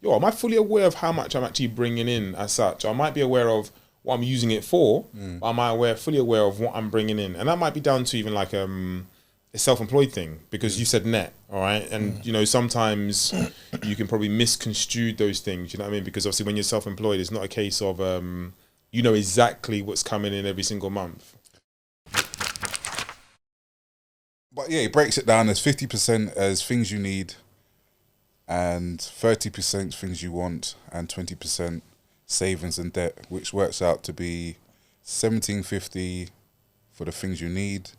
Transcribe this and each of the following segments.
am I fully aware of how much I'm actually bringing in as such? I might be aware of what I'm using it for, but am I fully aware of what I'm bringing in? And that might be down to even like a self-employed thing, because you said net, all right? And, sometimes you can probably misconstrue those things, you know what I mean? Because obviously when you're self-employed, it's not a case of, you know exactly what's coming in every single month. But yeah, he breaks it down as 50% as things you need, and 30% things you want, and 20% savings and debt, which works out to be 1750 for the things you need,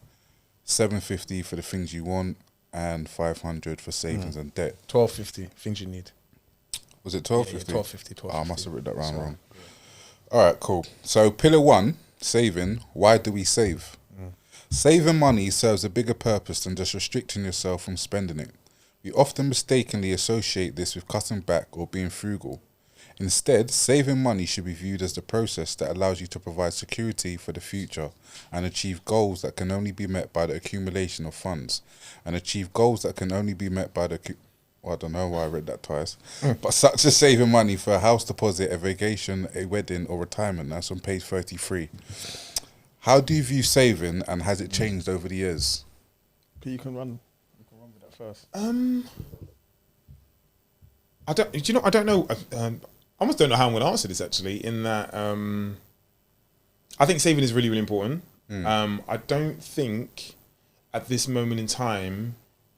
750 for the things you want, and 500 for savings and debt. 1250 things you need. Was it 1250? Yeah, 1250. Oh, I must have written that wrong. All right, cool. So pillar 1, saving. Why do we save? Saving money serves a bigger purpose than just restricting yourself from spending it. We often mistakenly associate this with cutting back or being frugal. Instead, saving money should be viewed as the process that allows you to provide security for the future and achieve goals that can only be met by the accumulation of funds, and achieve goals that can only be met by the... Well, I don't know why I read that twice. But such as saving money for a house deposit, a vacation, a wedding, or retirement. That's on page 33. How do you view saving, and has it changed over the years? Pete, you can run with that first. I don't. Do you know? I don't know. I almost don't know how I'm going to answer this actually. In that, I think saving is really, really important. I don't think at this moment in time,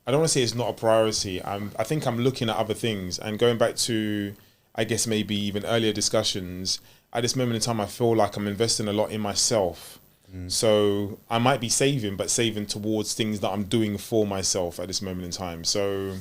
I don't want to say it's not a priority. I think I'm looking at other things, and going back to, I guess maybe even earlier discussions. At this moment in time, I feel like I'm investing a lot in myself. So I might be saving, but saving towards things that I'm doing for myself at this moment in time. So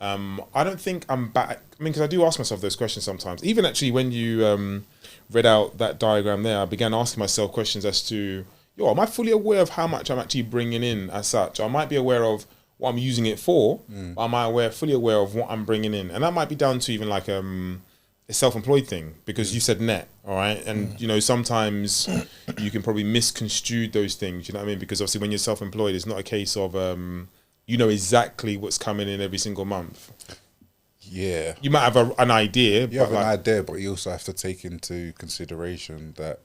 I don't think I'm back. I mean, because I do ask myself those questions sometimes. Even actually when you read out that diagram there, I began asking myself questions as to, am I fully aware of how much I'm actually bringing in as such? I might be aware of what I'm using it for, but am I fully aware of what I'm bringing in? And that might be down to even like a self-employed thing, because you said net, all right? And, sometimes you can probably misconstrue those things, you know what I mean? Because obviously when you're self-employed, it's not a case of, you know exactly what's coming in every single month. Yeah. You might have an idea. You have an idea, but you also have to take into consideration that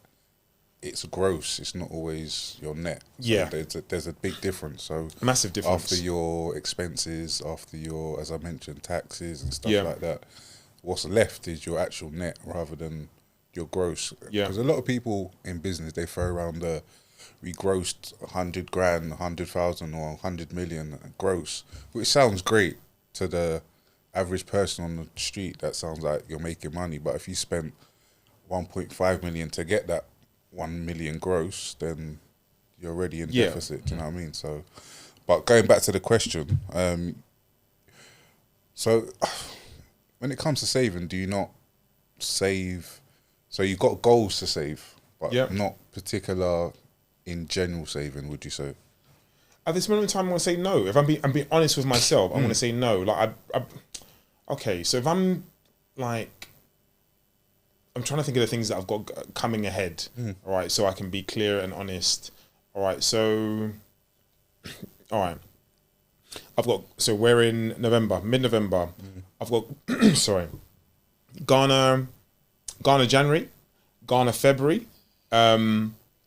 it's gross. It's not always your net. So Yeah. There's a big difference. So A massive difference. After your expenses, after your, as I mentioned, taxes and stuff like that, what's left is your actual net rather than your gross. Yeah. Because a lot of people in business, they throw around we grossed 100 grand, 100,000 or 100 million gross, which sounds great to the average person on the street. That sounds like you're making money. But if you spent 1.5 million to get that 1 million gross, then you're already in deficit. Do you know what I mean? So, but going back to the question, so when it comes to saving, do you not save? So you've got goals to save, but not particular in general saving, would you say? At this moment in time, I'm going to say no. If I'm being honest with myself, I'm going to say no. Like, okay, so if I'm like, I'm trying to think of the things that I've got coming ahead, all right, so I can be clear and honest. All right, so, all right. So we're in November, mid-November. I've got, sorry, Ghana January, Ghana February.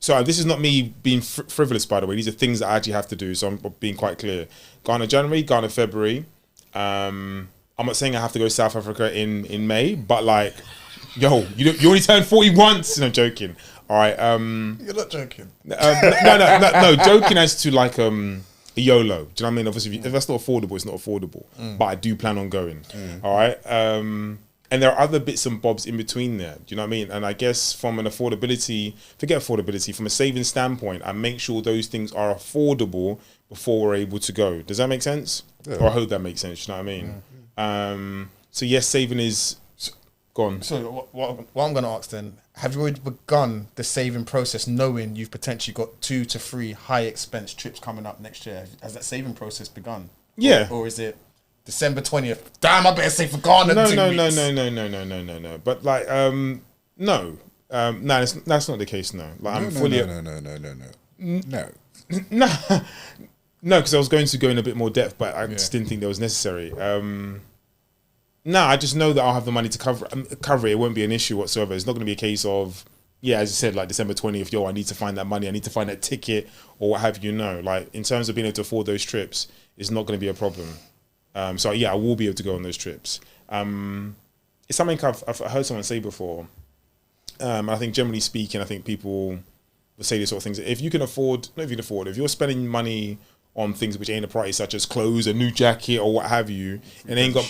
So this is not me being frivolous, by the way. These are things that I actually have to do, so I'm being quite clear. Ghana January, Ghana February. I'm not saying I have to go to South Africa in May, but like, yo, you only turned 40 once. No, I'm joking. All right. You're not joking. No, joking as to like YOLO. Do you know what I mean? Obviously, if that's not affordable, it's not affordable. But I do plan on going. All right. And there are other bits and bobs in between there. Do you know what I mean? And I guess from an affordability, forget affordability, from a saving standpoint, I make sure those things are affordable before we're able to go. Does that make sense? Yeah. Or I hope that makes sense. You know what I mean? So yes, saving is gone. So what I'm going to ask then, have you already begun the saving process knowing you've potentially got 2 to 3 high expense trips coming up next year? Has that saving process begun? Yeah. Or is it December 20th? Damn, I better save for Ghana. No. But like, no. That's not the case. No. Like, I'm fully. No, because I was going to go in a bit more depth, but I just didn't think that was necessary. No, I just know that I'll have the money to cover it. It won't be an issue whatsoever. It's not going to be a case of, yeah, as you said, like December 20th, yo, I need to find that money. I need to find that ticket or what have you. No, like in terms of being able to afford those trips, it's not going to be a problem. So yeah, I will be able to go on those trips. It's something I've heard someone say before. I think generally speaking, I think people will say these sort of things. If you can afford, not if you can afford, if you're spending money on things which ain't a priority, such as clothes, a new jacket, or what have you, and ain't got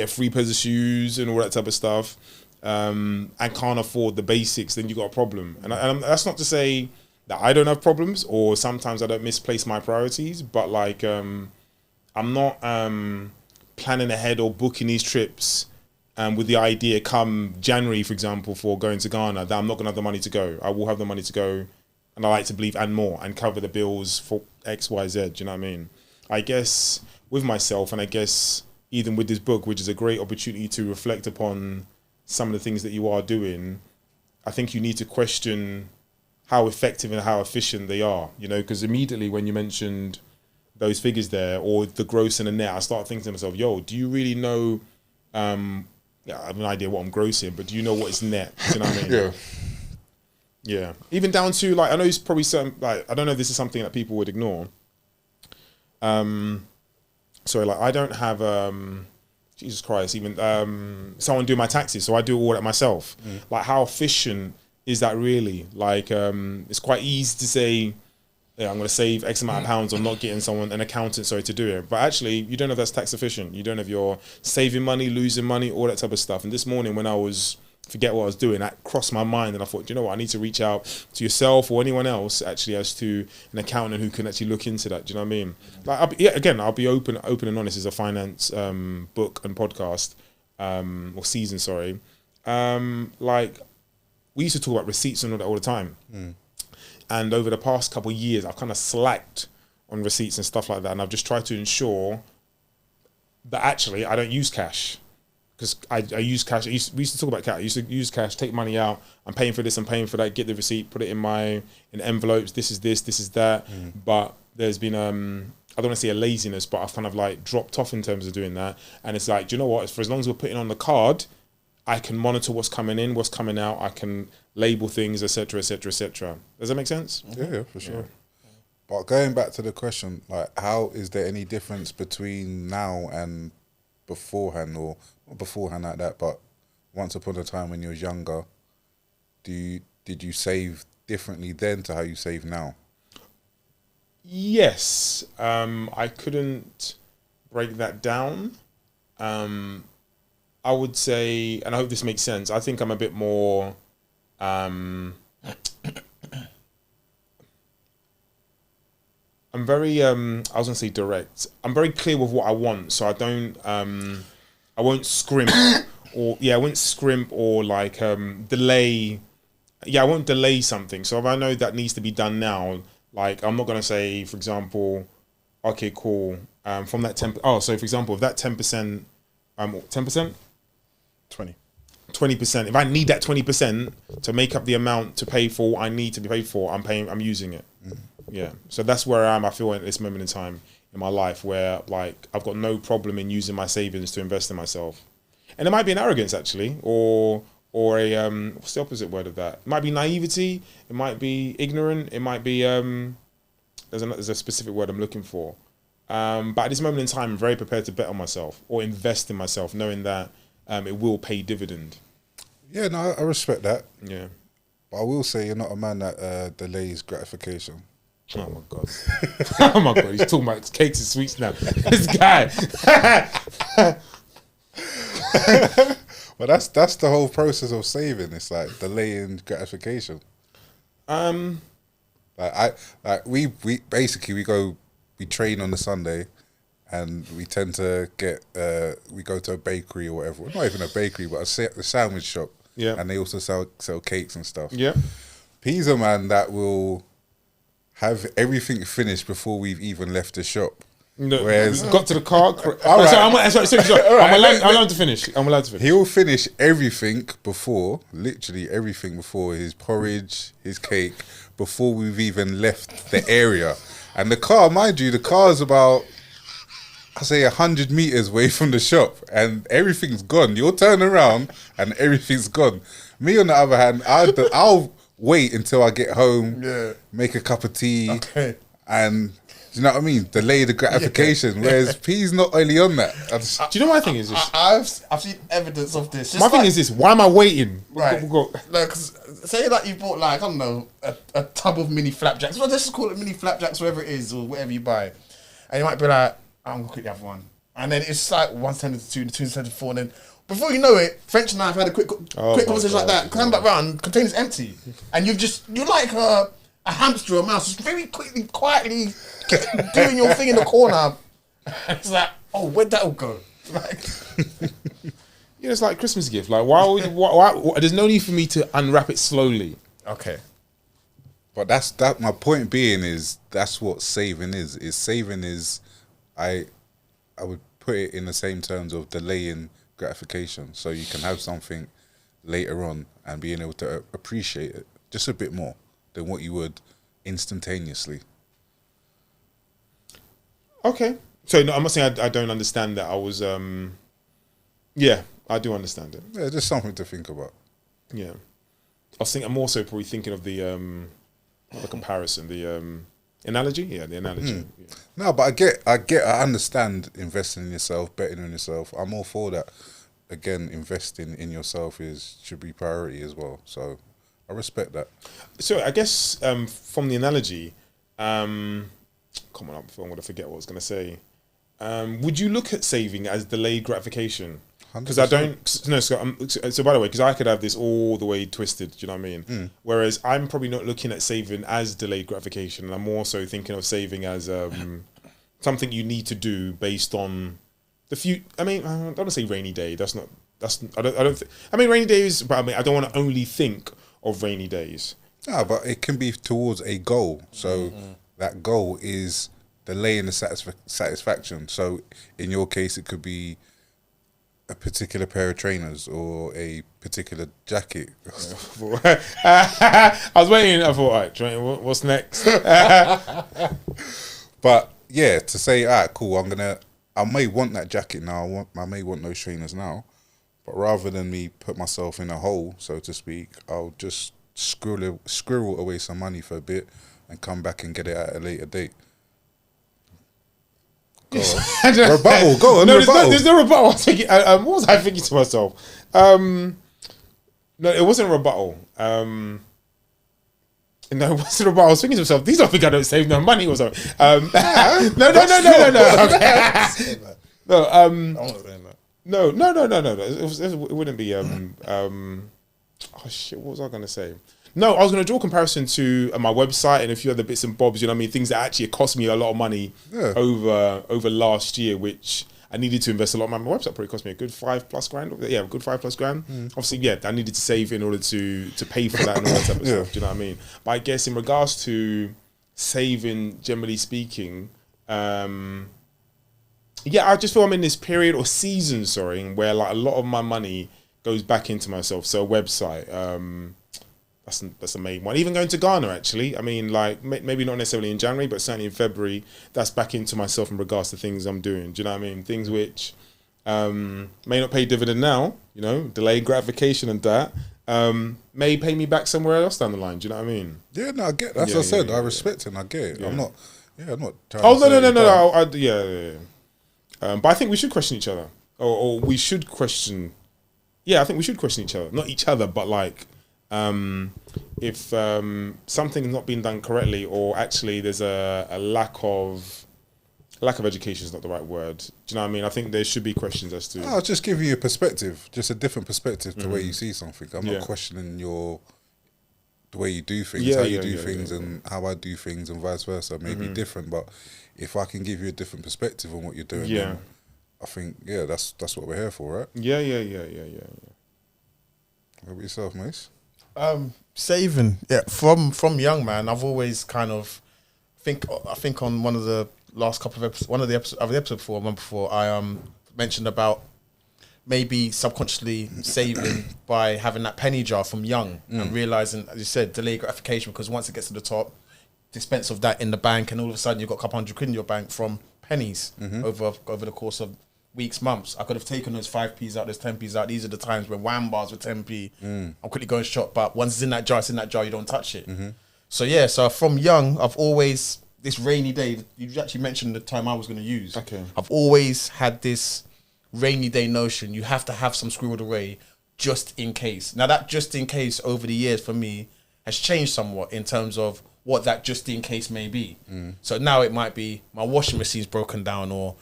free pairs of shoes and all that type of stuff, and can't afford the basics, then you got a problem. And that's not to say that I don't have problems, or sometimes I don't misplace my priorities, but like I'm not planning ahead or booking these trips with the idea come January, for example, for going to Ghana, that I'm not going to have the money to go. I will have the money to go, and I like to believe, and more, and cover the bills for X, Y, Z. Do you know what I mean? I guess with myself, and I guess even with this book, which is a great opportunity to reflect upon some of the things that you are doing, I think you need to question how effective and how efficient they are, you know, because immediately when you mentioned those figures there, or the gross and the net, I start thinking to myself, yo, do you really know, I have an idea what I'm grossing, but do you know what is net? Do you know what I mean? Yeah. Yeah. Even down to, like, I know it's probably certain, like, I don't know if this is something that people would ignore. Sorry, like, I don't have, Jesus Christ, even someone do my taxes, so I do all that myself. Like, how efficient is that really? Like, it's quite easy to say, yeah, I'm going to save X amount of pounds on not getting an accountant, to do it. But actually, you don't know if that's tax efficient. You don't know if you're saving money, losing money, all that type of stuff. And this morning when I forget what I was doing, that crossed my mind, and I thought, you know what, I need to reach out to yourself or anyone else actually as to an accountant who can actually look into that. Do you know what I mean? Like, I'll be open and honest. As a finance book and podcast or season, sorry. Like, we used to talk about receipts and all that all the time. And over the past couple of years, I've kind of slacked on receipts and stuff like that, and I've just tried to ensure that actually I don't use cash. Because I use cash. We used to talk about cash. I used to use cash, take money out. I'm paying for this, I'm paying for that. Get the receipt, put it in envelopes. This is that. But there's been I don't want to say a laziness, but I've kind of like dropped off in terms of doing that. And it's like, do you know what? For as long as we're putting on the card, I can monitor what's coming in, what's coming out. I can label things, etc., etc., etc. Does that make sense? Yeah, for sure. Yeah. But going back to the question, like, how is there any difference between now and beforehand, or not beforehand like that, but once upon a time when you were younger, did you save differently then to how you save now? Yes. I couldn't break that down. I would say, and I hope this makes sense, I think I'm a bit more I'm very I was gonna say direct. I'm very clear with what I want, so I don't I won't scrimp or like delay. Yeah, I won't delay something. So if I know that needs to be done now, like, I'm not gonna say, for example, okay, cool, from that 10, so for example, if that 10%, 10%? 20%. If I need that 20% to make up the amount to pay for what I need to be paid for, I'm using it. Yeah. So that's where I am, I feel, at this moment in time in my life, where like I've got no problem in using my savings to invest in myself. And it might be an arrogance actually, or a what's the opposite word of that? It might be naivety, it might be ignorant, it might be there's a specific word I'm looking for. But at this moment in time, I'm very prepared to bet on myself or invest in myself, knowing that it will pay dividend. Yeah, no, I respect that. Yeah. But I will say you're not a man that delays gratification. Oh my God. Oh my God, he's talking about cakes and sweets now. This guy. Well, that's the whole process of saving. It's like delaying gratification. We train on the Sunday, and we tend to we go to a bakery or whatever. Not even a bakery, but a sandwich shop. Yeah. And they also sell cakes and stuff. Yeah. He's a man that will have everything finished before we've even left the shop. No, whereas got to the car. All right. Sorry. Right. I'm allowed to finish. He'll finish everything before, literally everything before his porridge, his cake, before we've even left the area. And the car, mind you, the car's about I say 100 meters away from the shop, and everything's gone. You'll turn around, and everything's gone. Me, on the other hand, I'll wait until I get home, make a cup of tea, and do you know what I mean? Delay the gratification. Whereas P's not only on that. Do you know my thing is this? I've seen evidence of this. My thing is this: why am I waiting? Right. No, because say that you bought like, I don't know, a tub of mini flapjacks. Well, let's just call it mini flapjacks, whatever it is, or whatever you buy. And you might be like, I'm gonna quickly have one. And then it's like 1 turned to 2, the 2 turned to 4, and then before you know it, French and I have had a quick conversation like that. Come back round, container's empty, and you're like a hamster or a mouse, just very quickly, quietly doing your thing in the corner. And it's like, oh, where'd that all go? Like, yeah, it's like a Christmas gift. Like, why? There's no need for me to unwrap it slowly. Okay. But that's my point being is that's what saving is. Saving is, I would put it in the same terms of delaying gratification, so you can have something later on and being able to appreciate it just a bit more than what you would instantaneously. Okay. So no, I'm not saying I don't understand that. I was, yeah, I do understand it. Yeah, just something to think about. Yeah, I'm also probably thinking of the not the comparison, the analogy. Yeah, the analogy. Yeah. No, but I understand investing in yourself, betting on yourself. I'm all for that. Again, investing in yourself should be priority as well. So I respect that. So I guess from the analogy, come on up before I'm going to forget what I was going to say. Would you look at saving as delayed gratification? Because I don't. No, so by the way, because I could have this all the way twisted. Do you know what I mean? Whereas I'm probably not looking at saving as delayed gratification. I'm also thinking of saving as something you need to do based on the future. I mean, I don't want to say rainy day. That's not. I don't. I mean, rainy days. But I mean, I don't want to only think of rainy days. No, but it can be towards a goal. So that goal is delaying the satisfaction. So in your case, it could be a particular pair of trainers or a particular jacket. I was waiting. I thought, all right, what's next? But yeah, to say, all right, cool. I may want that jacket now. I may want those trainers now. But rather than me put myself in a hole, so to speak, I'll just squirrel away some money for a bit and come back and get it at a later date. Go on. Rebuttal. Go on. No, there's no rebuttal. I was thinking, what was I thinking to myself? No, it wasn't a rebuttal. No, it wasn't a rebuttal. I was thinking to myself, these don't think I don't save no money or something. No. Okay. No. I'm not saying that. No. It wouldn't be. Oh shit! What was I gonna say? No, I was going to draw a comparison to my website and a few other bits and bobs. You know what I mean? Things that actually cost me a lot of money over last year, which I needed to invest a lot of money. My website probably cost me a good $5+ grand. Yeah, a good $5+ grand. Obviously, yeah, I needed to save in order to pay for that and all that type of stuff. Do you know what I mean? But I guess in regards to saving, generally speaking, yeah, I just feel I'm in this period or season, where like a lot of my money goes back into myself. So a website, that's the main one. Even going to Ghana, actually. I mean, like, maybe not necessarily in January, but certainly in February, that's back into myself in regards to things I'm doing. Do you know what I mean? Things which may not pay dividend now, you know, delayed gratification and that, may pay me back somewhere else down the line. Do you know what I mean? Yeah, no, I get that. That's what I said. I respect it and I get it. Yeah. I'm not trying to say no. But I think we should question each other. Or we should question... Yeah, I think we should question each other. Not each other, but like... if something's not being done correctly, or actually there's a lack of education is not the right word. Do you know what I mean? I think there should be questions as to. I'll just give you a perspective, just a different perspective to the way you see something. I'm not questioning the way you do things, how you do things, and how I do things, and vice versa. May be different, but if I can give you a different perspective on what you're doing, then I think that's what we're here for, right? Yeah. What about yourself, Mace? Saving, from young man, I've always kind of I think on one of the last couple of episodes, one of the episode before, I mentioned about maybe subconsciously saving by having that penny jar from young and realizing, as you said, delayed gratification, because once it gets to the top, dispense of that in the bank, and all of a sudden you've got a couple £100 in your bank from pennies over the course of weeks, months. I could have taken those 5p's out, those 10p's out. These are the times when wham bars were 10p. I'm quickly going shop, but once it's in that jar, you don't touch it. So yeah, so from young, I've always, this rainy day, you actually mentioned the time I was going to use. Okay. I've always had this rainy day notion. You have to have some squirreled away just in case. Now that just in case over the years for me has changed somewhat in terms of what that just in case may be. So now it might be my washing machine's broken down or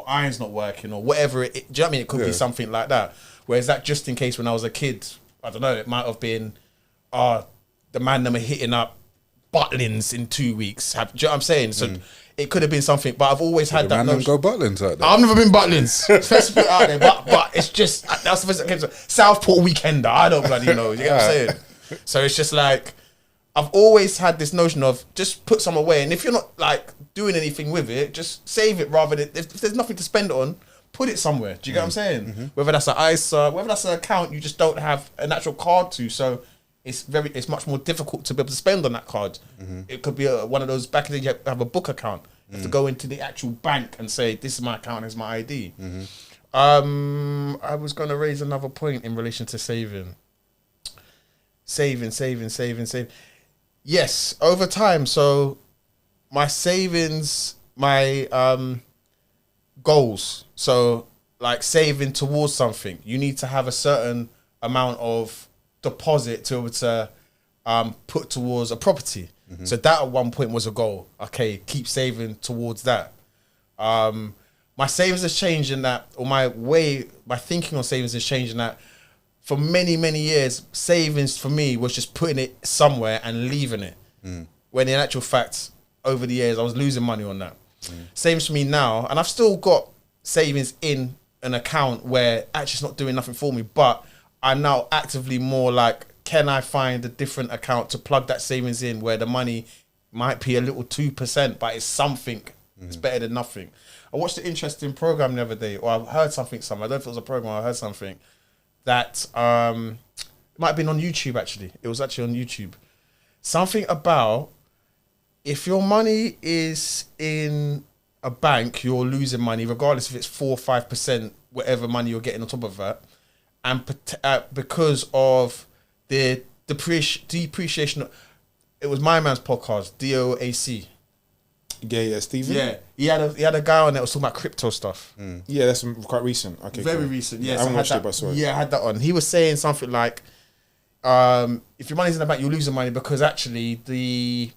iron's not working or whatever. Do you know what I mean? It could be something like that. Whereas that just in case when I was a kid, I don't know, it might have been, the man them are hitting up Butlins in 2 weeks. Do you know what I'm saying? So it could have been something, but I've always had that notion. Go Butlins out there. I've never been Butlins. Let's put it out there. But it's just, that's the first that came to Southport Weekender. I don't bloody know. You get what I'm saying? So it's just like, I've always had this notion of just put some away. And if you're not like doing anything with it, just save it rather than, if there's nothing to spend on, put it somewhere. Do you get what I'm saying? Whether that's an ISA, whether that's an account you just don't have an actual card to. So it's much more difficult to be able to spend on that card. It could be one of those, back in the day, you have a book account. You have to go into the actual bank and say, this is my account, this is my ID. I was going to raise another point in relation to saving. Saving. Yes, over time. So my savings, my goals. So like saving towards something, you need to have a certain amount of deposit to be able to put towards a property. So that at one point was a goal. Okay, keep saving towards that. My savings has changed in that, or my thinking on savings has changed in that. For many, many years, savings for me was just putting it somewhere and leaving it. When in actual fact, over the years, I was losing money on that. Savings for me now, and I've still got savings in an account where actually it's not doing nothing for me, but I'm now actively more like, can I find a different account to plug that savings in where the money might be a little 2%, but it's something. It's better than nothing. I watched an interesting program the other day, or I heard something somewhere. I don't know if it was a program, I heard something that it might have been on YouTube actually. It was actually on YouTube. Something about if your money is in a bank, you're losing money, regardless if it's 4 or 5%, whatever money you're getting on top of that. And because of the depreciation, it was my man's podcast, DOAC. Yeah, Stephen. Yeah, he had a guy on there that was talking about crypto stuff. Yeah, that's quite recent. Okay, very cool. recent. Yeah, I haven't watched it, but sorry. Yeah, I had that on. He was saying something like, if your money's in the bank, you're losing money because actually the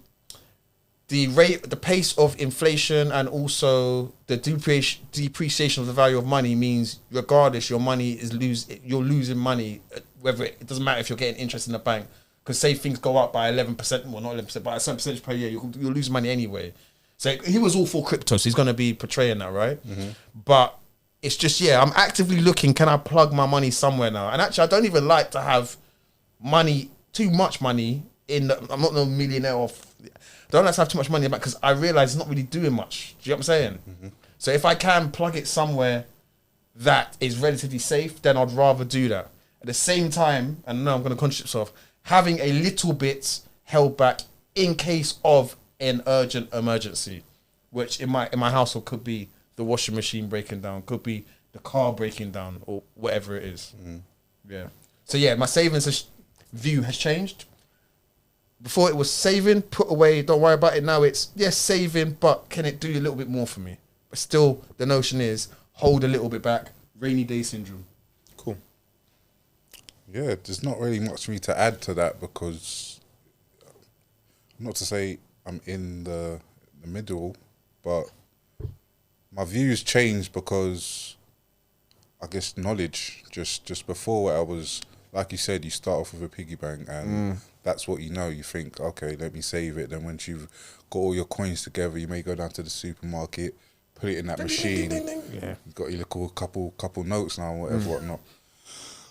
pace of inflation and also the depreciation of the value of money means regardless your money you're losing money, whether it doesn't matter if you're getting interest in the bank, because say things go up by 11%, well not 11%, but a certain percentage per year, you'll lose money anyway. So he was all for crypto, so he's going to be portraying that, right? But it's just, I'm actively looking, can I plug my money somewhere now? And actually I don't even like to have money, too much money I'm not no millionaire or don't like to have too much money in the bank because I realise it's not really doing much. Do you know what I'm saying? So if I can plug it somewhere that is relatively safe, then I'd rather do that. At the same time, and no, I'm going to contradict myself, having a little bit held back in case of an urgent emergency, which in my household could be the washing machine breaking down, could be the car breaking down, or whatever it is. Yeah. So yeah, my savings view has changed. Before it was saving, put away, don't worry about it. Now it's, yes, saving, but can it do a little bit more for me? But still, the notion is hold a little bit back. Rainy day syndrome. Cool. Yeah, there's not really much for me to add to that because, not to say I'm in the middle, but my views changed because I guess knowledge. Just before I was, like you said, you start off with a piggy bank and that's what you know. You think, okay, let me save it. Then once you've got all your coins together, you may go down to the supermarket, put it in that machine. Yeah. You've got your little couple notes now, whatever, whatnot.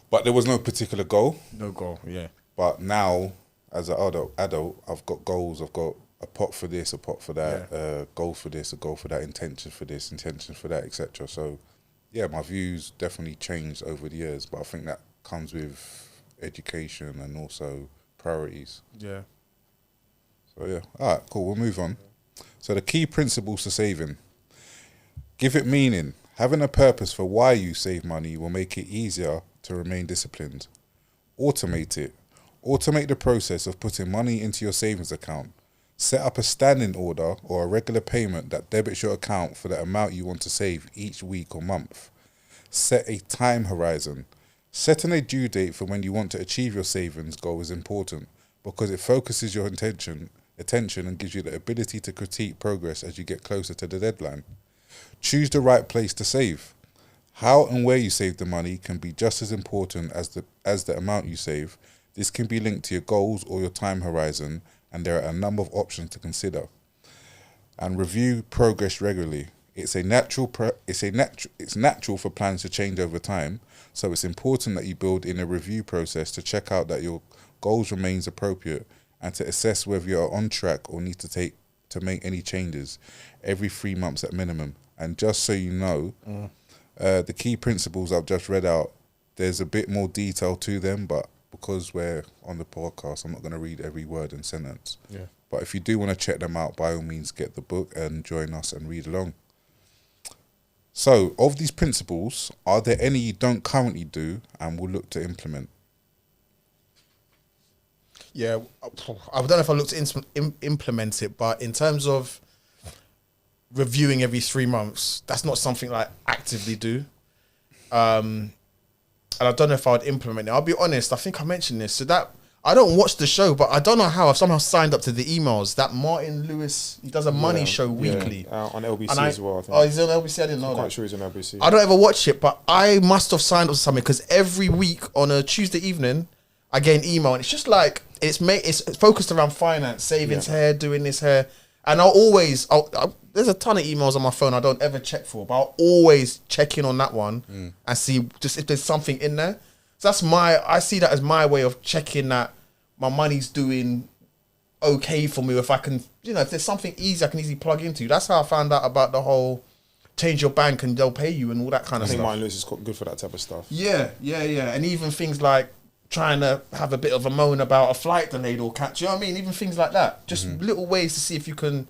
But there was no particular goal. No goal, yeah. But now, as an adult, I've got goals. I've got a pot for this, a pot for that, goal for this, a goal for that, intention for this, intention for that, etc. So, yeah, my views definitely changed over the years. But I think that comes with education and also priorities. Yeah. So, yeah. All right, cool. We'll move on. So the key principles to saving. Give it meaning. Having a purpose for why you save money will make it easier to remain disciplined. Automate it. Automate the process of putting money into your savings account. Set up a standing order or a regular payment that debits your account for the amount you want to save each week or month. Set a time horizon. Setting a due date for when you want to achieve your savings goal is important because it focuses your attention and gives you the ability to critique progress as you get closer to the deadline. Choose the right place to save. How and where you save the money can be just as important as the amount you save. This can be linked to your goals or your time horizon, and there are a number of options to consider. And review progress regularly. It's natural for plans to change over time, so it's important that you build in a review process to check out that your goals remains appropriate and to assess whether you are on track or need to make any changes every 3 months at minimum. And just so you know, the key principles I've just read out, there's a bit more detail to them, but because we're on the podcast, I'm not going to read every word and sentence. Yeah. But if you do want to check them out, by all means, get the book and join us and read along. So, of these principles, are there any you don't currently do and will look to implement? Yeah, I don't know if I looked to implement it, but in terms of reviewing every 3 months, that's not something I actively do. And I don't know if I would implement it. I'll be honest, I think I mentioned this. So that, I don't watch the show, but I don't know how I've somehow signed up to the emails. That Martin Lewis, he does a money show weekly. On LBC as well, I think. Oh, he's on LBC? I didn't know I'm that. quite sure he's on LBC. I don't ever watch it, but I must have signed up to something because every week on a Tuesday evening, I get an email and it's just like, it's focused around finance, savings here, doing this here. And there's a ton of emails on my phone I don't ever check for, but I'll always check in on that one and see just if there's something in there. So I see that as my way of checking that my money's doing okay for me. If I can, if there's something easy I can easily plug into. That's how I found out about the whole change your bank and they'll pay you and all that kind of stuff. I think Martin Lewis is good for that type of stuff. Yeah. And even things like trying to have a bit of a moan about a flight delayed or catch, you know what I mean? Even things like that. Just little ways to see if you can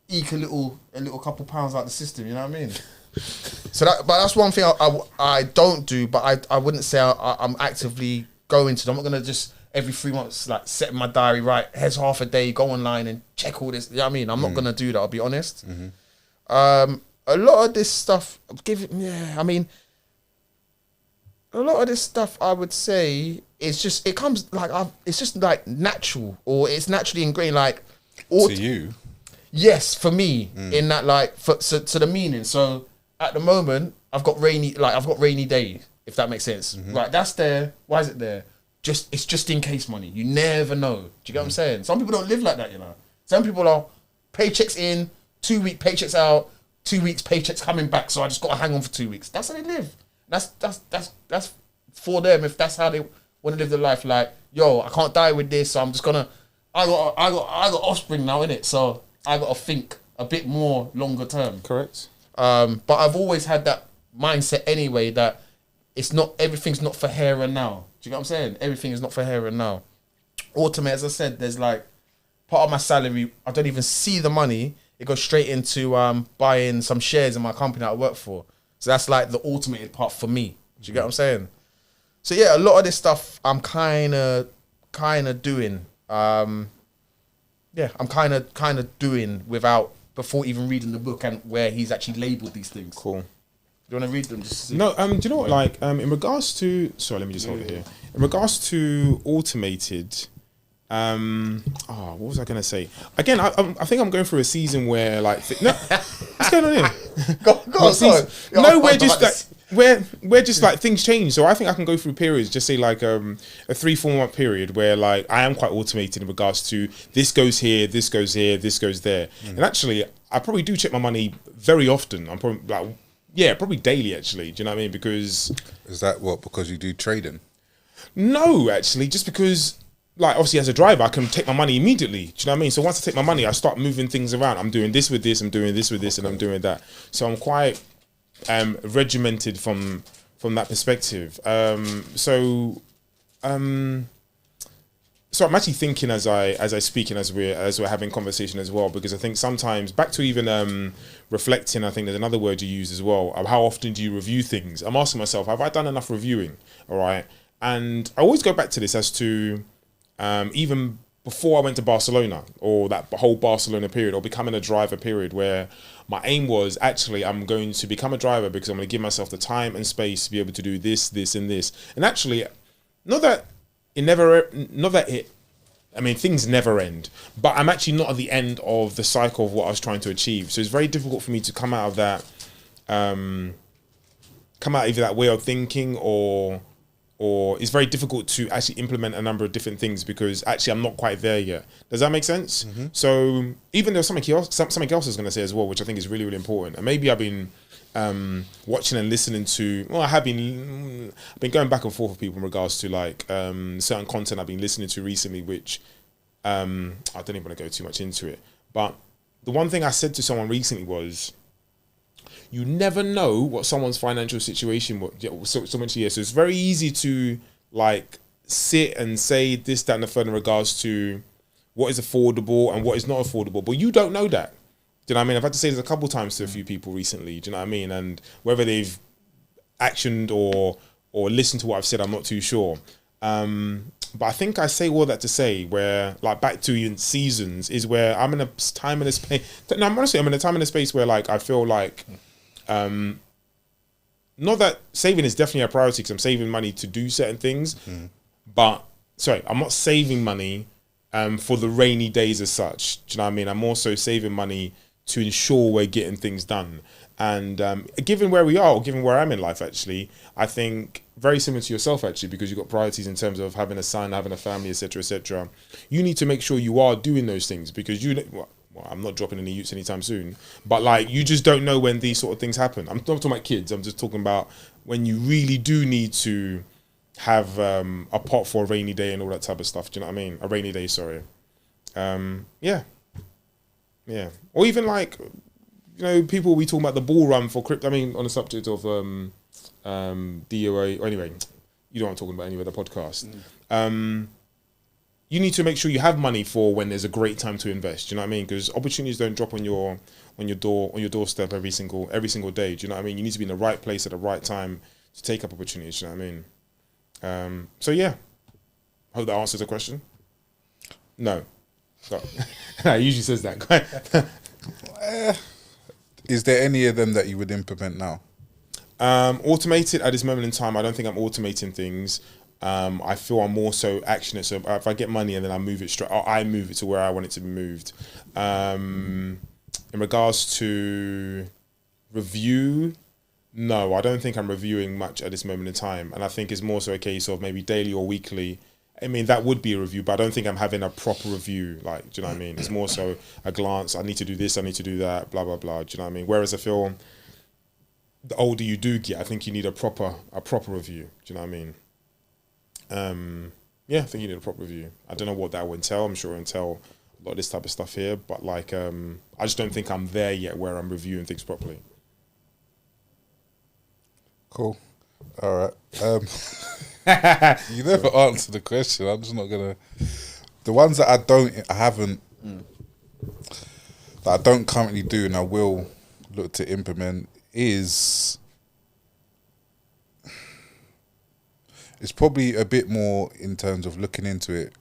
eke a little couple pounds out of the system, you know what I mean? But that's one thing I don't do, but I wouldn't say I'm actively going to. I'm not going to just every 3 months set in my diary, right, here's half a day, go online and check all this, you know what I mean? I'm not going to do that, I'll be honest. A lot of this stuff, a lot of this stuff I would say it's just natural, or it's naturally ingrained To you? Yes, for me, in that so the meaning. So at the moment, I've got rainy days, if that makes sense. Right, that's there. Why is it there? It's just in case money. You never know. Do you get what I'm saying? Some people don't live like that, Some people are paychecks in, 2 week paychecks out, 2 weeks paychecks coming back. So I just got to hang on for 2 weeks. That's how they live. That's for them. If that's how they want to live their life, I can't die with this, so I'm just gonna. I got offspring now, innit? So I got to think a bit more longer term. Correct. But I've always had that mindset anyway that everything's not for here and now. Do you get what I'm saying? Everything is not for here and now. Ultimately, as I said, there's part of my salary, I don't even see the money. It goes straight into buying some shares in my company that I work for. So that's the automated part for me. Do you get what I'm saying? So yeah, a lot of this stuff I'm kind of doing. I'm kind of doing before even reading the book and where he's actually labelled these things. Cool. Do you want to read them? Just to see? No, do you know what? In regards to, sorry, let me just hold it here. In regards to automated, what was I gonna say? Again, I think I'm going through a season where what's going on here? go on. No, we're just things change. So I think I can go through periods, just say a 3-4 month period where I am quite automated in regards to this goes here, this goes here, this goes there. And actually, I probably do check my money very often. I'm probably probably daily actually. Do you know what I mean? Because is that because you do trading? No, actually, just because obviously as a driver I can take my money immediately. Do you know what I mean? So once I take my money, I start moving things around. I'm doing this with this, I'm doing this with this, and I'm doing that. So I'm quite regimented from that perspective. so I'm actually thinking as I speak and as we're having conversation as well, because I think sometimes back to even reflecting. I think there's another word you use as well. Of how often do you review things? I'm asking myself, have I done enough reviewing? All right, and I always go back to this as to even before I went to Barcelona, or that whole Barcelona period, or becoming a driver period, where my aim was actually I'm going to become a driver because I'm going to give myself the time and space to be able to do this, this, and this, and actually, not that I mean, things never end, but I'm actually not at the end of the cycle of what I was trying to achieve. So it's very difficult for me to come out of that, either that way of thinking, or it's very difficult to actually implement a number of different things because actually I'm not quite there yet. Does that make sense? So even though something else I was going to say as well, which I think is really, really important, and maybe I've been watching and listening to, well, I've been going back and forth with people in regards to like certain content I've been listening to recently, which I don't even want to go too much into it. But the one thing I said to someone recently was, you never know what someone's financial situation was. So much here. So it's very easy to like sit and say this, that, and the third in regards to what is affordable and what is not affordable. But you don't know that. Do you know what I mean? I've had to say this a couple of times to a few people recently. Do you know what I mean? And whether they've actioned or listened to what I've said, I'm not too sure. But I think I say all that to say where, like, back to in seasons is where I'm in a time and a space. No, honestly, I'm in a time and a space where, like, I feel like, not that saving is definitely a priority because I'm saving money to do certain things, but sorry, I'm not saving money for the rainy days as such. Do you know what I mean? I'm also saving money to ensure we're getting things done. And given where we are, or given where I'm in life, actually, I think very similar to yourself, actually, because you've got priorities in terms of having a son, having a family, etc., etc. You need to make sure you are doing those things because well, I'm not dropping any utes anytime soon, but like you just don't know when these sort of things happen. I'm not talking about kids. I'm just talking about when you really do need to have a pot for a rainy day and all that type of stuff. Do you know what I mean? A rainy day, sorry. Yeah. Or even like, you know, people we talk about the ball run for crypto. I mean, on the subject of DOA. Or anyway, you know what I'm talking about. Anyway, the podcast. You need to make sure you have money for when there's a great time to invest. Do you know what I mean? Because opportunities don't drop on your doorstep every single day. Do you know what I mean? You need to be in the right place at the right time to take up opportunities. Do you know what I mean? So yeah, hope that answers the question. No. He usually says that. Is there any of them that you would implement now? Automated at this moment in time, I don't think I'm automating things. I feel I'm more so actionate. So if I get money and then I move it straight, I move it to where I want it to be moved. In regards to review, no, I don't think I'm reviewing much at this moment in time. And I think it's more so a case of maybe daily or weekly. I mean, that would be a review, but I don't think I'm having a proper review. Like, do you know what I mean? It's more so a glance. I need to do this. I need to do that. Blah, blah, blah. Do you know what I mean? Whereas I feel the older you do get, I think you need a proper review. Do you know what I mean? Yeah, I think you need a proper review. I don't know what that will entail. I'm sure it'll entail a lot of this type of stuff here, but like, I just don't think I'm there yet where I'm reviewing things properly. Cool. All right. You never answered the question. I'm just not gonna. The ones that I don't currently do, and I will look to implement is. It's probably a bit more in terms of looking into it,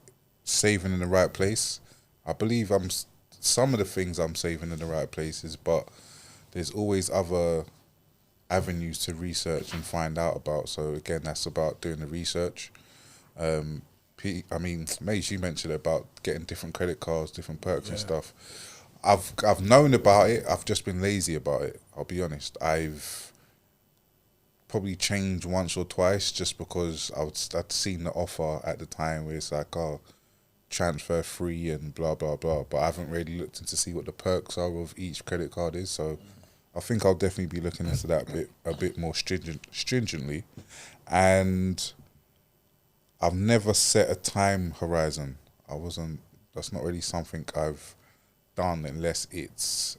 saving in the right place. I believe some of the things I'm saving in the right places, but there's always other avenues to research and find out about. So again, that's about doing the research. I mean, Mace, you mentioned about getting different credit cards, different perks and stuff. I've known about it. I've just been lazy about it. I'll be honest. I've probably changed once or twice just because I'd seen the offer at the time where it's like, oh, transfer free and blah blah blah, but I haven't really looked into see what the perks are of each credit card is. So I think I'll definitely be looking into that a bit more stringently. And I've never set a time horizon. That's not really something I've done unless it's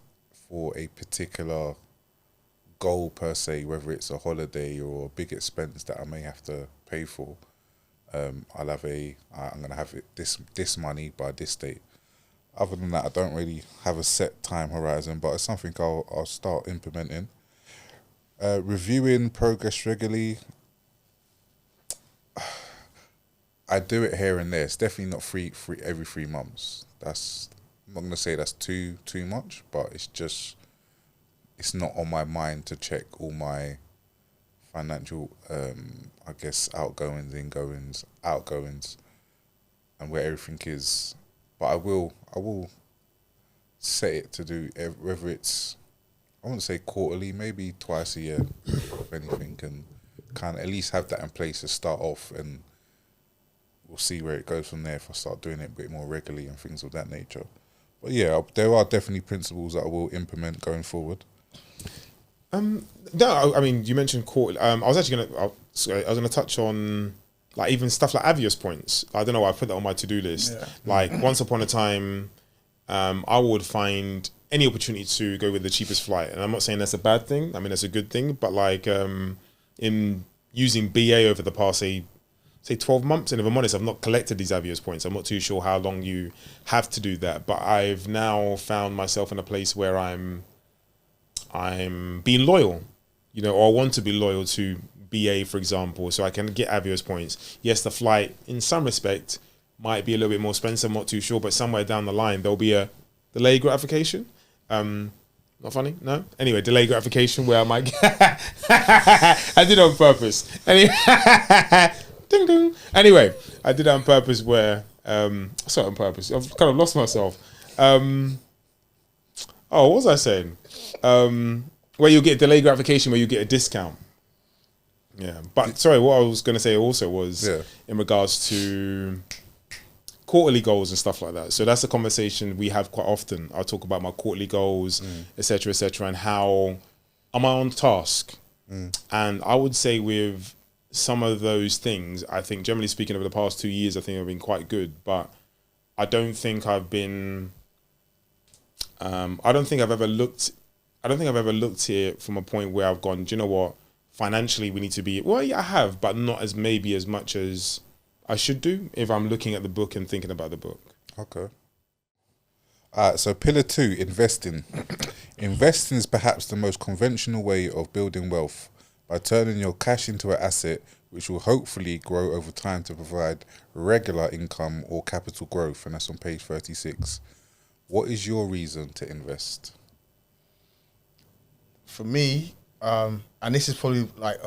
for a particular goal per se, whether it's a holiday or a big expense that I may have to pay for. I'm gonna have this money by this date. Other than that, I don't really have a set time horizon, but it's something I'll start implementing. Reviewing progress regularly. I do it here and there. It's definitely not every 3 months. I'm not gonna say that's too much, but it's not on my mind to check all my financial, I guess, outgoings, outgoings, and where everything is. But I will set it to do whether it's, I wouldn't say quarterly, maybe twice a year, if anything, and kind of at least have that in place to start off, and we'll see where it goes from there if I start doing it a bit more regularly and things of that nature. But yeah, there are definitely principles that I will implement going forward. No, I mean, you mentioned quarterly. I was actually gonna touch on like even stuff like Avios points. I don't know why I put that on my to-do list. Yeah. Like once upon a time, I would find any opportunity to go with the cheapest flight, and I'm not saying that's a bad thing. I mean, that's a good thing. But like in using BA over the past say 12 months, and if I'm honest, I've not collected these Avios points. I'm not too sure how long you have to do that, but I've now found myself in a place where I'm being loyal, or I want to be loyal to BA, for example, so I can get Avios points. Yes, the flight, in some respect, might be a little bit more expensive, I'm not too sure, but somewhere down the line, there'll be a delay gratification. Not funny? No? Anyway, delay gratification where I might get... I did it on purpose. Anyway, ding, ding. Anyway, I did it on purpose where... sorry, on purpose. I've kind of lost myself. What was I saying? Where you get delay gratification, where you get a discount. Yeah, but sorry, what I was going to say also was in regards to quarterly goals and stuff like that. So that's a conversation we have quite often. I'll talk about my quarterly goals, etc., and how am I on task. And I would say with some of those things, I think generally speaking over the past 2 years, I think I've been quite good, but I don't think I've been... I don't think I've ever looked here from a point where I've gone, do you know what? Financially, we need to be... Well, yeah, I have, but not as much as I should do if I'm looking at the book and thinking about the book. Okay. So pillar 2, investing. Investing is perhaps the most conventional way of building wealth by turning your cash into an asset which will hopefully grow over time to provide regular income or capital growth. And that's on page 36. What is your reason to invest? For me, and this is probably like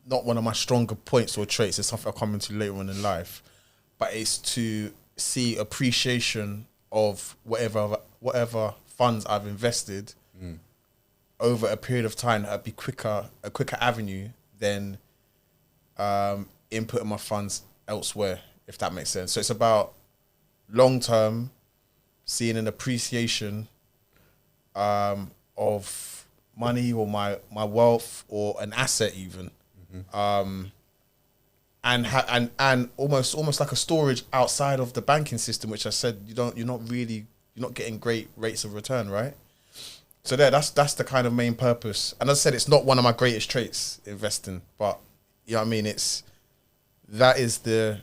not one of my stronger points or traits, it's something I'll come into later on in life, but it's to see appreciation of whatever funds I've invested over a period of time that'd be a quicker avenue than inputting my funds elsewhere, if that makes sense. So it's about long term, seeing an appreciation of money or my wealth or an asset even, and almost like a storage outside of the banking system, which I said you're not getting great rates of return, right? So that's the kind of main purpose. And as I said, it's not one of my greatest traits, investing, but you know what I mean. That is the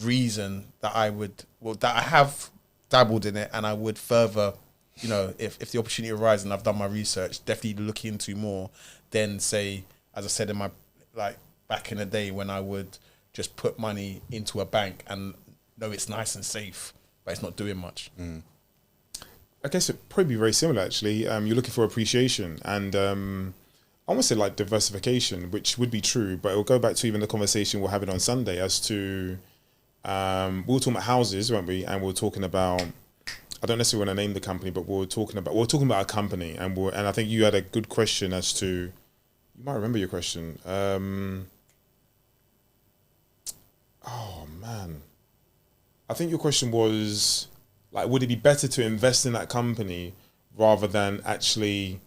reason that that I have dabbled in it, and I would further, if the opportunity arises and I've done my research, definitely look into more than, say, as I said in my, like back in the day when I would just put money into a bank and know it's nice and safe, but it's not doing much. I guess it'd probably be very similar actually. You're looking for appreciation and I want to say like diversification, which would be true, but it'll go back to even the conversation we're having on Sunday as to we were talking about houses, weren't we? And we were talking about, I don't necessarily want to name the company, but we were talking about a company, and I think you had a good question as to, you might remember your question. Oh man, I think your question was like, would it be better to invest in that company rather than actually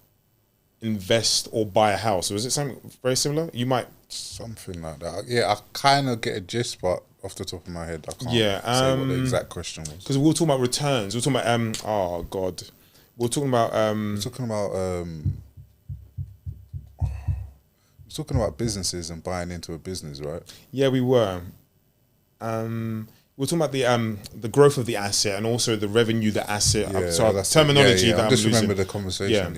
invest or buy a house? Or was it something very similar? You might... Something like that. Yeah, I kind of get a gist, but off the top of my head, I can't say what the exact question was. Because we were talking about returns. We were talking about... oh, God. We were talking about... we're talking about businesses and buying into a business, right? Yeah, we were. we're talking about the growth of the asset and also the revenue the asset. Yeah, Sorry, that's terminology it. that I I'm just losing. remember the conversation.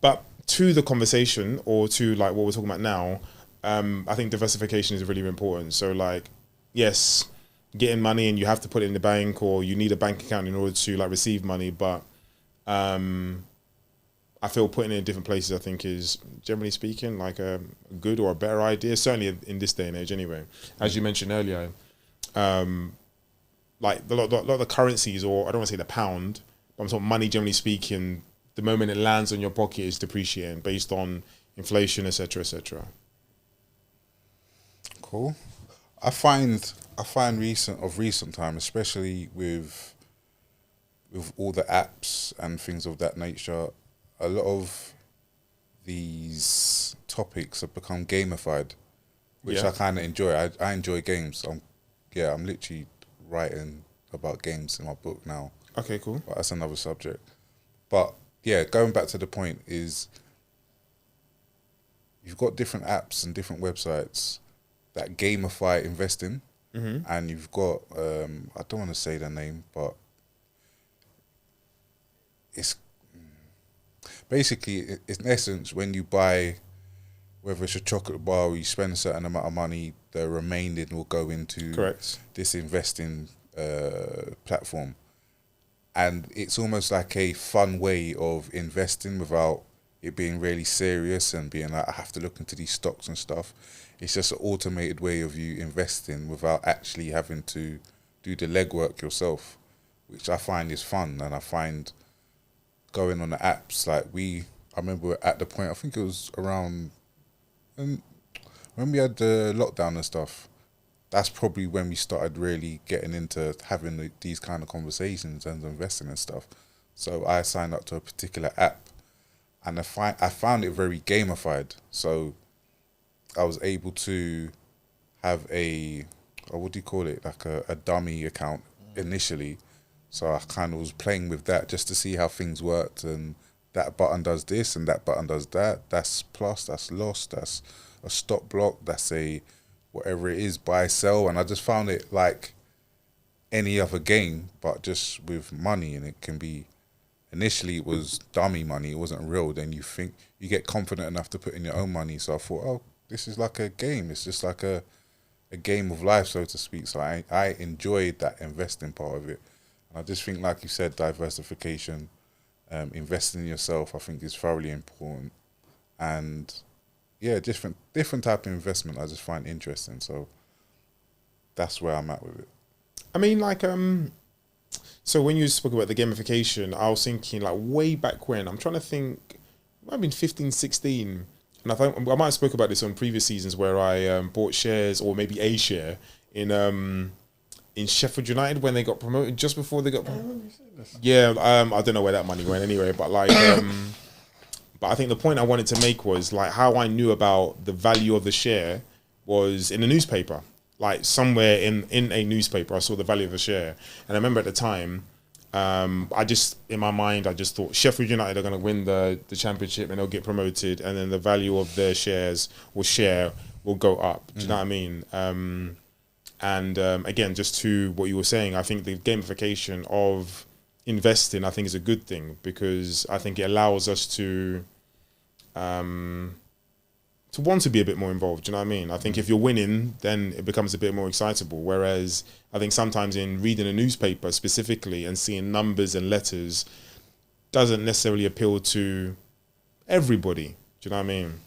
But to the conversation or to like what we're talking about now, I think diversification is really important. So like, yes, getting money and you have to put it in the bank or you need a bank account in order to like receive money, but I feel putting it in different places, I think, is generally speaking like a good or a better idea. Certainly in this day and age, anyway. As you mentioned earlier, like a lot of the currencies, or I don't want to say the pound, but I'm talking money. Generally speaking, the moment it lands on your pocket is depreciating based on inflation, etc., etc. Cool. I find recent time, especially with all the apps and things of that nature, a lot of these topics have become gamified, which Yeah. I kind of enjoy. I enjoy games. I'm literally writing about games in my book now, Okay, cool. but that's another subject. But yeah, going back to the point is, you've got different apps and different websites that gamify investing, and you've got I don't want to say the name, but it's basically, in essence, when you buy, whether it's a chocolate bar or you spend a certain amount of money, the remaining will go into Correct. this investing platform. And it's almost like a fun way of investing without it being really serious and being like, I have to look into these stocks and stuff. It's just an automated way of you investing without actually having to do the legwork yourself, which I find is fun. And I find going on the apps, like I remember at the point, I think it was around when we had the lockdown and stuff, that's probably when we started really getting into having these kind of conversations and investing and stuff. So I signed up to a particular app, and I found it very gamified. So I was able to have what do you call it, like a dummy account initially. So I kind of was playing with that just to see how things worked, and that button does this and that button does that. That's plus, that's loss, that's a stop block, that's a whatever it is, buy, sell. And I just found it like any other game, but just with money. And it can be, initially it was dummy money, it wasn't real. Then you think, you get confident enough to put in your own money. So I thought, oh, this is like a game. It's just like a game of life, so to speak. So I enjoyed that investing part of it. I just think, like you said, diversification, investing in yourself, I think is thoroughly important. And yeah, different type of investment I just find interesting. So that's where I'm at with it. I mean, like, so when you spoke about the gamification, I was thinking like way back when, I'm trying to think, it might have been 15, 16. And I think I might have spoke about this on previous seasons where I bought shares, or maybe a share in Sheffield United when they got promoted, just before they got promoted. Yeah, I don't know where that money went anyway, but like, but I think the point I wanted to make was like how I knew about the value of the share was in a newspaper, like somewhere in a newspaper, I saw the value of the share. And I remember at the time, in my mind, I just thought Sheffield United are going to win the championship and they'll get promoted, and then the value of their shares will go up. Do you know what I mean? And again, just to what you were saying, I think the gamification of investing, I think, is a good thing, because I think it allows us to want to be a bit more involved. Do you know what I mean? I think if you're winning, then it becomes a bit more excitable. Whereas I think sometimes in reading a newspaper specifically and seeing numbers and letters doesn't necessarily appeal to everybody. Do you know what I mean?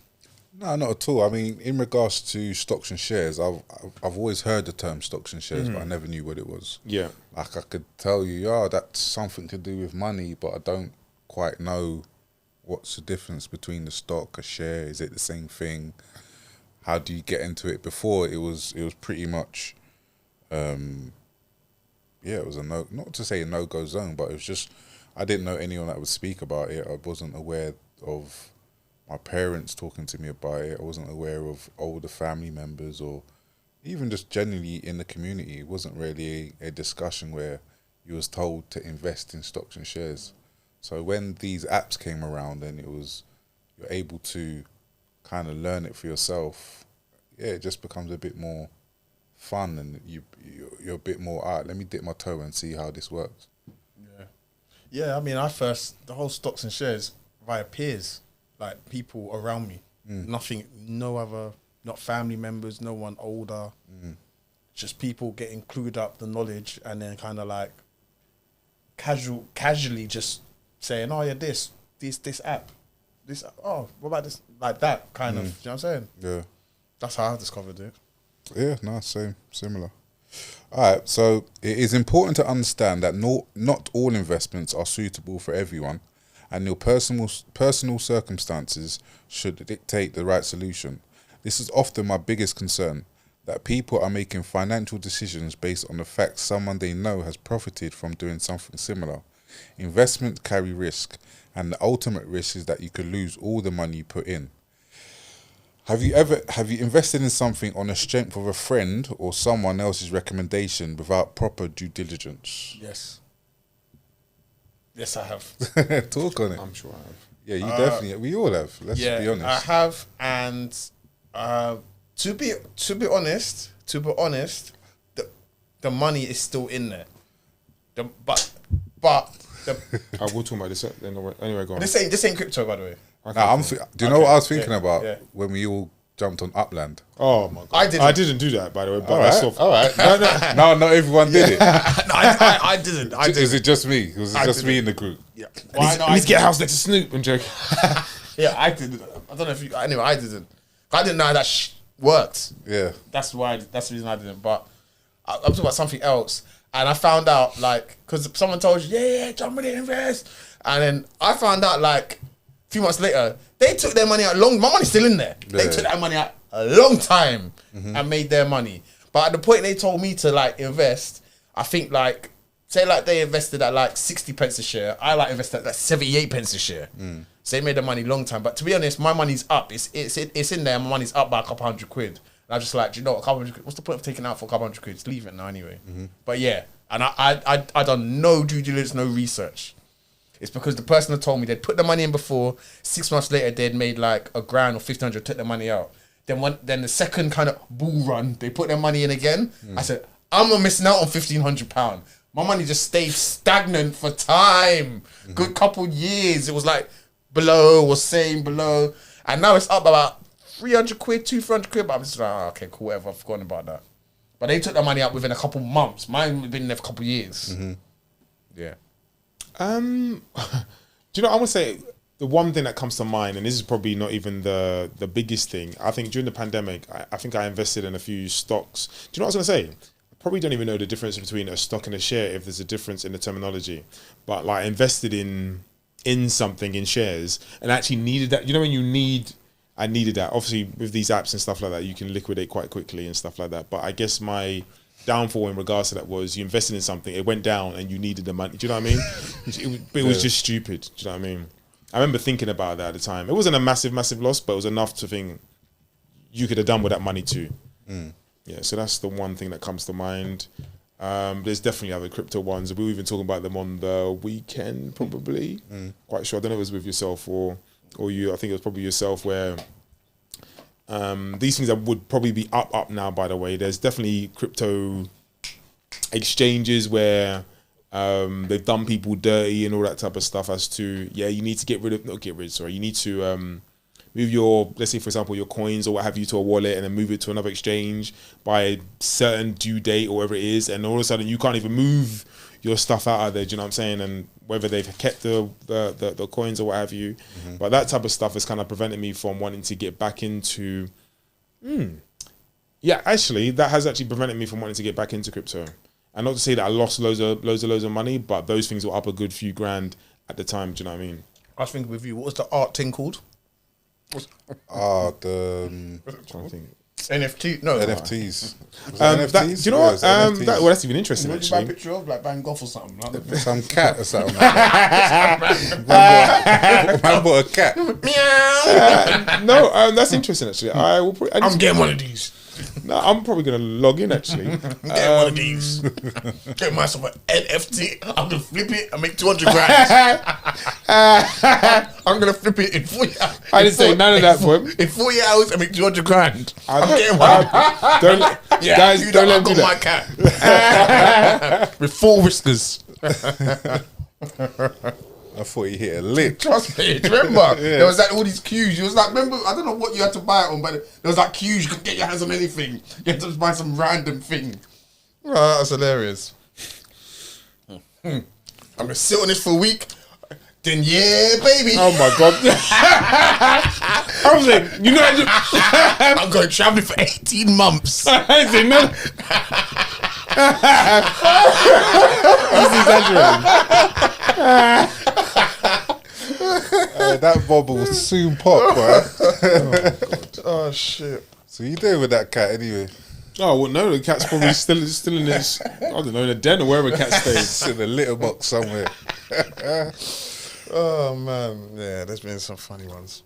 No, not at all. I mean, in regards to stocks and shares, I've always heard the term stocks and shares, but I never knew what it was. Yeah. Like, I could tell you, oh, that's something to do with money, but I don't quite know what's the difference between the stock, a share. Is it the same thing? How do you get into it? Before, it was pretty much, it was not to say a no-go zone, but it was just, I didn't know anyone that would speak about it. I wasn't aware of my parents talking to me about it. I wasn't aware of older family members, or even just generally in the community. It wasn't really a discussion where you was told to invest in stocks and shares. So when these apps came around and you're able to kind of learn it for yourself, yeah, it just becomes a bit more fun and you're a bit more, all right, let me dip my toe and see how this works. Yeah, I mean, the whole stocks and shares via peers, like people around me. Nothing, no other, not family members, no one older. Just people getting clued up the knowledge and then kind of like casually just saying, oh yeah, this app, what about this? Like that kind of, you know what I'm saying? Yeah. That's how I discovered it. Yeah, no, same, similar. All right, so it is important to understand that not all investments are suitable for everyone, and your personal circumstances should dictate the right solution. This is often my biggest concern, that people are making financial decisions based on the fact someone they know has profited from doing something similar. Investments carry risk, and the ultimate risk is that you could lose all the money you put in. Have you invested in something on the strength of a friend or someone else's recommendation without proper due diligence? Yes, I have. Talk on it. I'm sure I have. Yeah, you definitely. We all have. Let's be honest. I have, and to be honest, the money is still in there. But I will talk about this anyway. Go on. This ain't crypto, by the way. Okay, do you know what I was thinking about when we all jumped on Upland? Oh my god! I didn't do that, by the way. But all right. No, not everyone did it. No, I didn't. Is it just me? Was it just me in the group? Yeah. I need to get a house next to Snoop. I'm joking. Yeah, I didn't. I don't know if you. Anyway, I didn't. I didn't know that worked. Yeah. That's the reason I didn't. But I'm talking about something else, and I found out because someone told you, yeah, jump in, invest, and then I found out a few months later, they took their money out my money's still in there. Yeah. They took that money out a long time and made their money. But at the point they told me to invest, I think say they invested at 60 pence a share. I invested at 78 pence a share. So they made the money long time. But to be honest, my money's up. It's in there. My money's up by a couple $100 quid. And I'm just do you know what, a couple $100 quid? What's the point of taking out for a couple $100 quid? Just leave it now anyway. But yeah, and I done no due diligence, no research. It's because the person that told me they'd put the money in before. 6 months later, they'd made $1,000 or 1,500, took the money out. Then the second kind of bull run, they put their money in again. I said, I'm missing out on £1,500. My money just stayed stagnant for time. Good couple years. It was below or same below. And now it's up about 300 quid, 200-300 quid. But I'm just okay, cool, whatever. I've forgotten about that. But they took the money out within a couple months. Mine had been there for a couple years. Yeah. Do you know, I would say the one thing that comes to mind, and this is probably not even the biggest thing, I think during the pandemic, I think I invested in a few stocks. Do you know what I was going to say? I probably don't even know the difference between a stock and a share, if there's a difference in the terminology. But I invested in something, in shares, and actually needed that. You know when I needed that. Obviously, with these apps and stuff like that, you can liquidate quite quickly and stuff like that. But I guess my downfall in regards to that was you invested in something, it went down and you needed the money. Do you know what I mean? It was just stupid. Do you know what I mean? I remember thinking about that at the time. It wasn't a massive loss, but it was enough to think you could have done with that money too. Yeah, so that's the one thing that comes to mind. There's definitely other crypto ones. We were even talking about them on the weekend, probably. Quite sure. I don't know if it was with yourself or you. I think it was probably yourself where these things that would probably be up now, by the way. There's definitely crypto exchanges where they've done people dirty and all that type of stuff as to, you need to you need to move your, let's say for example, your coins or what have you to a wallet and then move it to another exchange by a certain due date or whatever it is, and all of a sudden you can't even move your stuff out of there, do you know what I'm saying? And whether they've kept the coins or what have you. But that type of stuff has kind of prevented me from wanting to get back into actually that has actually prevented me from wanting to get back into crypto. And not to say that I lost loads of money, but those things were up a good few grand at the time, do you know what I mean? I was thinking with you, what was the art thing called? I'm trying to think. NFT? No. NFTs. Do you know what? That's even interesting, What did you buy a actually. picture of? Van Gogh or something? Some cat or something. Man bought a cat. Meow. No, that's interesting, actually. I'm getting one of these. No, I'm probably gonna log in actually. Get one of these. Get myself an NFT. I'm gonna flip it and make 200 grand. I'm gonna flip it in 40 hours. I didn't say none of that, boy. In 40 hours, I make 200 grand. I'm getting one. Guys, don't let him do my cat with 4 whiskers. I thought you hit a lick. Trust me, remember? There was like all these queues. You was like, remember? I don't know what you had to buy it on, but there was like queues. You could get your hands on anything. You had to buy some random thing. Oh, that's hilarious. I'm gonna sit on this for a week. Then yeah, baby. Oh my god. I was like, you know, I'm going traveling for 18 months. I said no. He's exaggerating. That bubble will soon pop, right? Oh shit. So you doing with that cat anyway? Oh well, no, the cat's probably still in its, I don't know, in a den or wherever cat stays. It's in a litter box somewhere. Oh man, yeah, there's been some funny ones.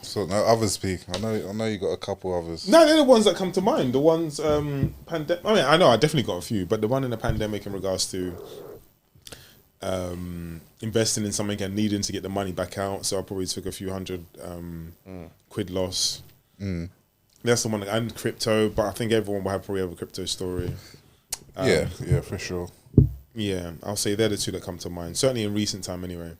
So no others speak. I know you got a couple others. No, they're the ones that come to mind. The ones pandemic. I mean, I know I definitely got a few, but the one in the pandemic in regards to investing in something and needing to get the money back out. So I probably took a few hundred quid loss. That's the one, and crypto. But I think everyone will probably have a crypto story. Yeah, for sure. Yeah, I'll say they're the two that come to mind. Certainly in recent time, anyway.